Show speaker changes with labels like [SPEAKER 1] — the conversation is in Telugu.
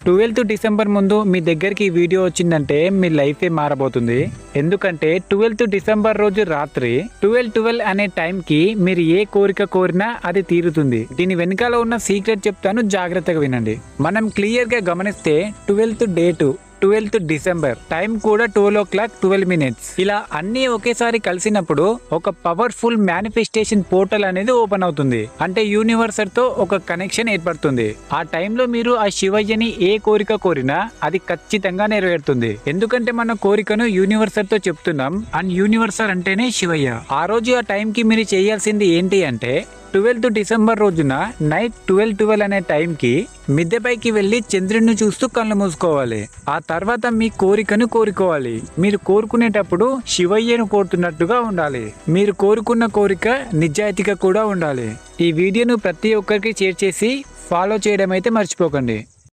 [SPEAKER 1] 12th డిసెంబర్ ముందు మీ దగ్గరికి ఈ వీడియో వచ్చిందంటే మీ లైఫే మారబోతుంది. ఎందుకంటే 12th డిసెంబర్ రోజు రాత్రి 12:12 అనే టైంకి మీరు ఏ కోరిక కోరినా అది తీరుతుంది. దీని వెనకాల ఉన్న సీక్రెట్ చెప్తాను, జాగ్రత్తగా వినండి. మనం క్లియర్ గా గమనిస్తే 12th date 12th December, time కూడా 12:12. ఇలా అన్ని ఒకేసారి కలిసినప్పుడు ఒక పవర్ఫుల్ మేనిఫెస్టేషన్ పోర్టల్ అనేది ఓపెన్ అవుతుంది. అంటే యూనివర్సల్ తో ఒక కనెక్షన్ ఏర్పడుతుంది. ఆ టైంలో మీరు ఆ శివయ్యని ఏ కోరిక కోరినా అది ఖచ్చితంగా నెరవేరుతుంది. ఎందుకంటే మన కోరికను యూనివర్సల్ తో చెప్తున్నాం, అండ్ యూనివర్సల్ అంటేనే శివయ్య. ఆ రోజు ఆ టైంకి మీరు చేయాల్సింది ఏంటి అంటే 12th డిసెంబర్ రోజున నైట్ 12:12 అనే టైంకి మిద్దెపైకి వెళ్లి చంద్రుడిని చూస్తూ కళ్ళు మూసుకోవాలి. ఆ తర్వాత మీ కోరికను కోరుకోవాలి. మీరు కోరుకునేటప్పుడు శివయ్యను కోరుతున్నట్టుగా ఉండాలి. మీరు కోరుకున్న కోరిక నిజాయితీగా కూడా ఉండాలి. ఈ వీడియోను ప్రతి ఒక్కరికి షేర్ చేసి ఫాలో చేయడం అయితే మర్చిపోకండి.